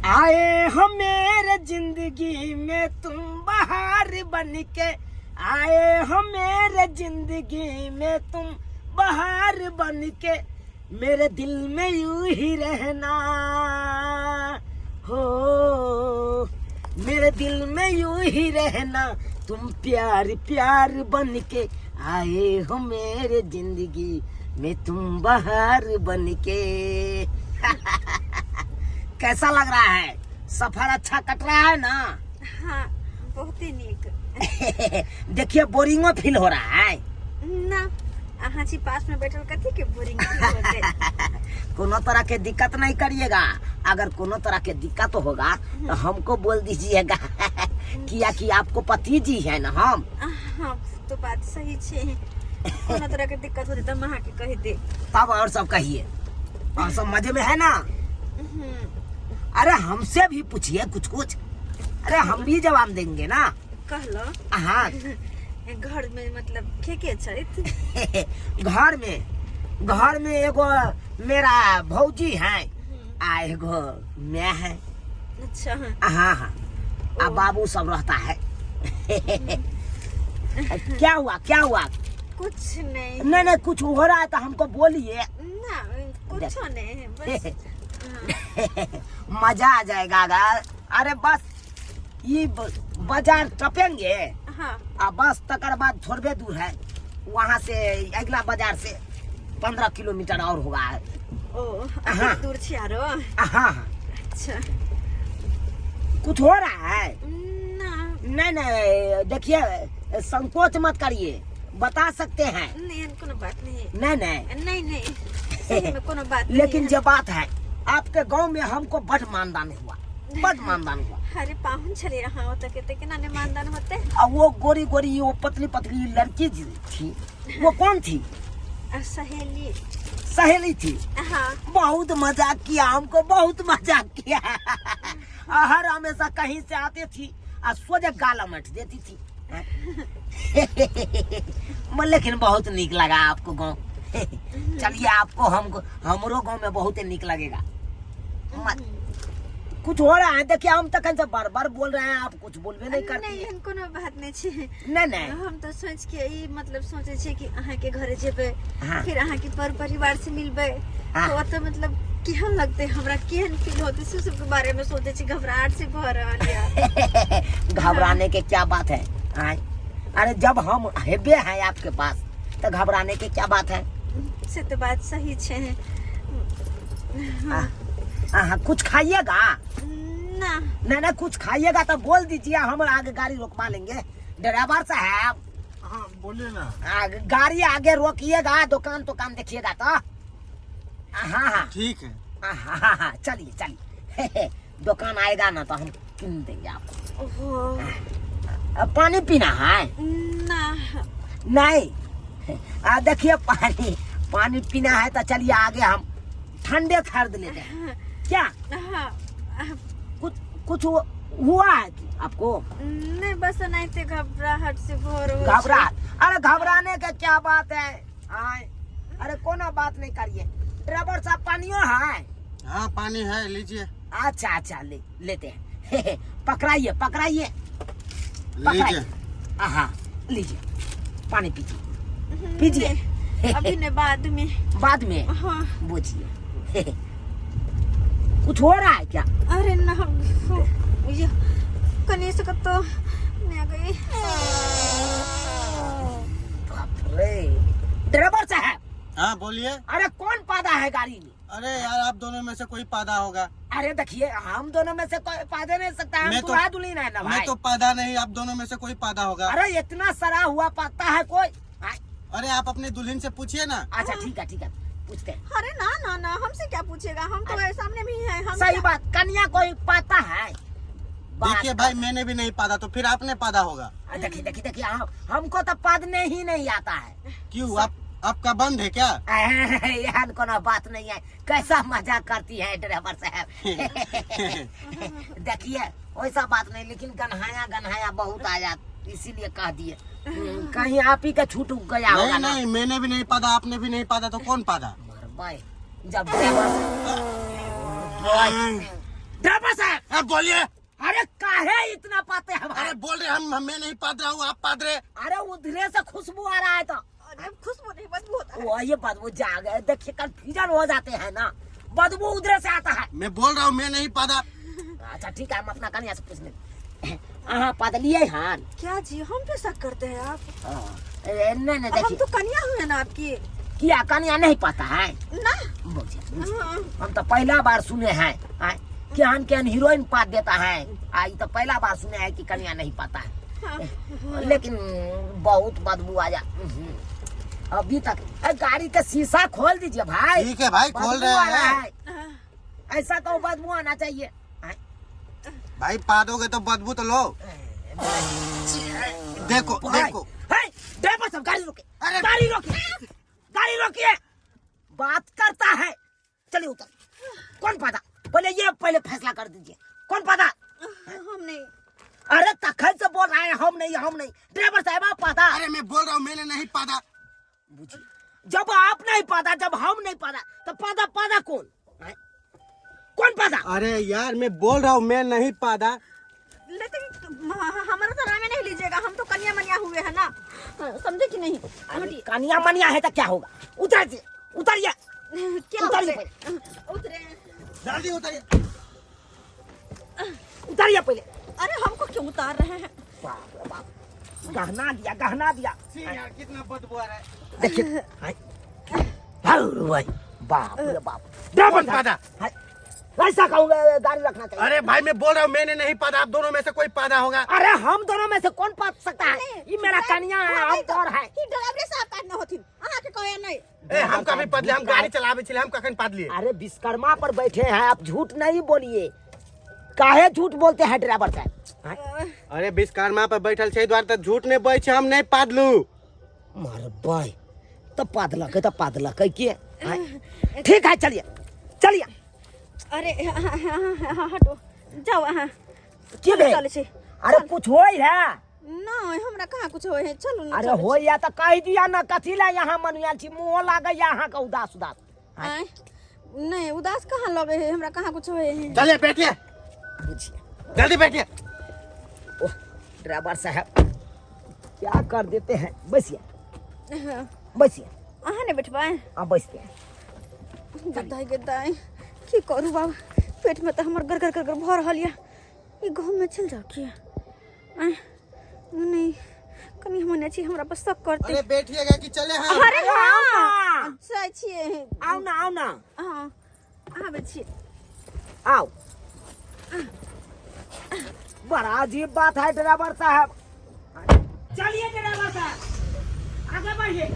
आए हो मेरे जिंदगी में तुम बहार बन के, आए हो मेरे जिंदगी में तुम बहार बन के, मेरे दिल में यूं ही रहना हो, मेरे दिल में यूं ही रहना, तुम प्यार प्यार बन के, आए हो मेरे जिंदगी में तुम बहार बन के। कैसा लग रहा है? सफर अच्छा कट रहा है ना? हाँ, बहुत ही नीक। देखिए बोरिंगो फील हो रहा है ना? अहाँ जी पास में बैठल कथी के बोरिंग फील होते? कोनो तरह के दिक्कत नहीं करिएगा। अगर कोनो तरह के दिक्कत होगा तो हमको बोल दीजिएगा। किया कि आपको पति जी है ना हम। हाँ, तो बात सही छे। कोनो तरह के दिक्कत होती तो महा के कह दे। तब और सब कहिए, और सब मजे में है ना? अरे हमसे भी पूछिए कुछ कुछ, अरे हम भी जवाब देंगे ना। कहलो। हाँ। घर में मतलब के छथि? घर में एगो मेरा भौजी है आ एगो मैं है। अच्छा। हाँ हाँ। अब बाबू सब रहता है। क्या हुआ क्या हुआ? कुछ नहीं। नहीं कुछ हो रहा है तो हमको बोलिए ना। कुछ नहीं बस। मजा आ जाएगा अगर। अरे बस ये बाजार टपेंगे। हाँ। अब बस तकर बाद थोड़े दूर है, वहाँ से अगला बाजार से 15 किलोमीटर और होगा। ओ, हाँ। दूर छे आरो। हाँ। अच्छा। कुछ हो रहा है? ना। नहीं देखिए संकोच मत करिए, बता सकते हैं। नहीं कोनो बात नहीं। नहीं सही में कोनो बात नहीं। लेकिन जो बात है, आपके गांव में हमको बड़ मानदान हुआ, बड़ मानदान हुआ। अरे पाहुन चले रहा होता कहते कि नाने मानदान होते। अब वो गोरी गोरी वो पतली पतली लड़की थी, वो कौन थी? सहेली थी। हाँ। बहुत मजाक किया, हमको बहुत मजाक किया। हर हमेशा कहीं से आती थी और सोचे गाला मट देती थी। लेकिन बहुत नीक लगा आपको गाँव। चलिए आपको हमरो गाँव में बहुत नीक लगेगा। कुछ हो रहा है? देखिए हम तक से बार बार बोल रहे हैं, आप कुछ बोलबे नहीं करती। नहीं कोनो बात नहीं छे। नहीं हम तो सोच के ई मतलब सोचे छे कि अहाँ के घरे जेबे। हाँ। फिर अहाँ के परिवार से मिलबे। हाँ। तो मतलब केहन लगते, हमरा केहन फील होते से सब के बारे में सोचे छे, घबराहट से भर आलिया। घबराने के क्या बात है? अरे जब हम हेबे हैं आपके पास तो घबराने की क्या बात है? से तो बात सही छे। हाँ। कुछ खाइएगा? ना। नहीं कुछ खाइएगा तो बोल दीजिए, हम आगे गाड़ी रोकवा लेंगे। ड्राइवर साहब। हाँ बोलिए ना। गाड़ी आगे रोकिएगा, दुकान देखिएगा तो। हाँ ठीक है। हाँ चलिए। दुकान आएगा ना तो हम किन देंगे आपको। ओहो। पानी पीना है? ना। नहीं देखिए पानी पीना है तो चलिए आगे हम ठंडे खरीद लेते हैं। क्या? हाँ। कुछ हुआ है आपको? नहीं बस नहीं थे, घबराहट से भर हो। घबराहट? अरे घबराने का क्या बात है? अरे कोनो बात नहीं करिए। ड्राइवर साहब पानियो है? हाँ पानी है, लीजिए। अच्छा लेते हैं। पकड़ाइए। लीजिए। हाँ लीजिए, पानी पीजिए। अभी नहीं, बाद में। हाँ। बुझिए। कुछ हो रहा है क्या? अरे ना, ये कने से तो मैं आ गई। बाप रे। ड्राइवर साहब। हाँ बोलिए। अरे कौन पादा है गाड़ी में? अरे यार आप दोनों में से कोई पैदा होगा। अरे देखिए हम दोनों में से कोई पैदा नहीं सकता है, हम तो दुल्हन है ना भाई। मैं तो पैदा नहीं, आप दोनों में से कोई पैदा होगा। अरे इतना सरा हुआ पाता है कोई? अरे आप अपनी दुल्हन से पूछिए ना। अच्छा ठीक है पूछते हैं। अरे ना हमसे क्या पूछेगा, हम तो सामने में ही है। हम सही बात, कन्या कोई पाता है? देखिए भाई मैंने भी नहीं पादा तो फिर आपने पादा होगा। देखिए हमको तो पादने ही नहीं आता है। क्यों आपका बंद है क्या? यार कोनो बात नहीं है, कैसा मजाक करती है ड्राइवर साहब। देखिए वैसा बात नहीं, लेकिन गन्हाया बहुत आया, इसीलिए कह दिए। कहीं आप ही का छूट गया होगा ना? नहीं मैंने भी नहीं पादा, आपने भी नहीं पादा तो कौन पादा? जब ड्राइवर साहब अब बोलिए। अरे काहे इतना पाते हैं भाई? अरे बोल रहे हम मैं नहीं पाद रहा हूँ, आप पाद रहे। अरे उधरे से खुशबू आ रहा है तो अरे खुशबू नहीं बदबू होता है। वो ये बदबू जा गए, देखिए कंफ्यूजन हो जाते हैं ना, बदबू उधरे से आता है। मैं बोल रहा हूँ मैं नहीं पादा। अच्छा ठीक है, हम अपना कन्या से पूछ लेते। हाँ पदलिए हान। क्या जी हम पे शक करते हैं आप? नहीं हम देखिए, तो कन्या हुए ना आपकी। क्या कन्या नहीं पता है? ना बुझिए, हाँ। हम तो पहला बार सुने हैं केहन केहन हीरोइन पात देता है। आई तो पहला बार सुने हैं कि कन्या नहीं पता है। हाँ। लेकिन बहुत बदबू आ जा अभी तक। गाड़ी का शीशा खोल दीजिए भाई। ठीक है भाई, खोल बदबू रहे आ हैं। रहा है। ऐसा तो बदबू आना चाहिए। भाई पादोगे तो बदबू तो लो। देखो देखो। ड्राइवर साहब गाड़ी रोके, अरे! गाड़ी रोकिए, गाड़ी रोकिए। बात करता है, चलिए उतर। कौन पादा? पहले फैसला कर दीजिए, कौन पादा? हम नहीं। अरे तखन से बोल रहे हैं हम नहीं। ड्राइवर साहब आप पादा। अरे मैं बोल रहा हूँ मैंने नहीं पादा। बुझिए, जब आप नहीं पादा, जब हम नहीं पादा, तो पादा कौन? कौन पादा? अरे यार मैं बोल रहा हूँ मैं नहीं पादा। लेकिन हमारा तो नाम नहीं लीजिएगा, हम तो कन्या मनिया हुए हैं ना, समझे कि नहीं? अरे कन्या मनिया है तो क्या होगा? उतरिए, उतरिए। क्या उतरिए उतरे? जल्दी उतरिए। उतरिए पहले। अरे हमको क्यों उतार रहे हैं? बाप रे बाप, गहना दिया। यार कितना बदबू आ रहा है। देखिए भाई, बाप रे बाप। ड्राइवर कौन पादा? ऐसा कहूँगा, गाड़ी रखना चाहिए। अरे भाई मैं बोल रहा हूँ मैंने नहीं पादा, आप दोनों में से कोई पादा होगा। अरे हम दोनों में से कौन पाद सकता है? ये मेरा कन्या है, हम और है। कि ड्राइवर साहब काटना होती अहाँ के कहे नहीं। ए हम कभी पादले, हम गाड़ी चलावे चले, हम कखन पादलिए। अरे विश्वकर्मा पर बैठे हैं, आप झूठ नहीं बोलिए। काहे झूठ बोलते हैं ड्राइवर साहब? अरे विश्वकर्मा पर बैठल छै द्वार तो झूठ नहीं बोल छै, हम नहीं पादलू। मार भाई तो पादलक के। ठीक है, चलिए। अरे हटो जाओ अहाँ। के बे? चले छी। अरे कुछ होई है? नहीं हमरा कहाँ कुछ होए है, चलू ना। अरे हो या तो कह दिया ना, कथी ला यहाँ मनुआल छी? मुँह लागे यहाँ का उदास। आय नहीं उदास कहाँ लगे है, हमरा कहाँ कुछ होए है। चलिए बैठिए, बुझिए, जल्दी बैठिए। ओह ड्राइवर साहब क्या कर देते हैं। बैसिए। अहाँ नहीं बैठबाए? हाँ बैठते हैं। गदाई की करू बाबा, पेट में तो हमर गरगर भर रहल या। ई गाँव में चल जाओ किया? नहीं कनी हमने छी, हमरा पर शक करते। अरे बैठिएगा कि चले हम? अरे आओ हाँ ना। जाय छिए। आओ ना। हाँ आबे छिए। आओ। बड़ा अजीब बात है ड्राइवर साहब। चलिए ड्राइवर साहब, आगे बढ़िए।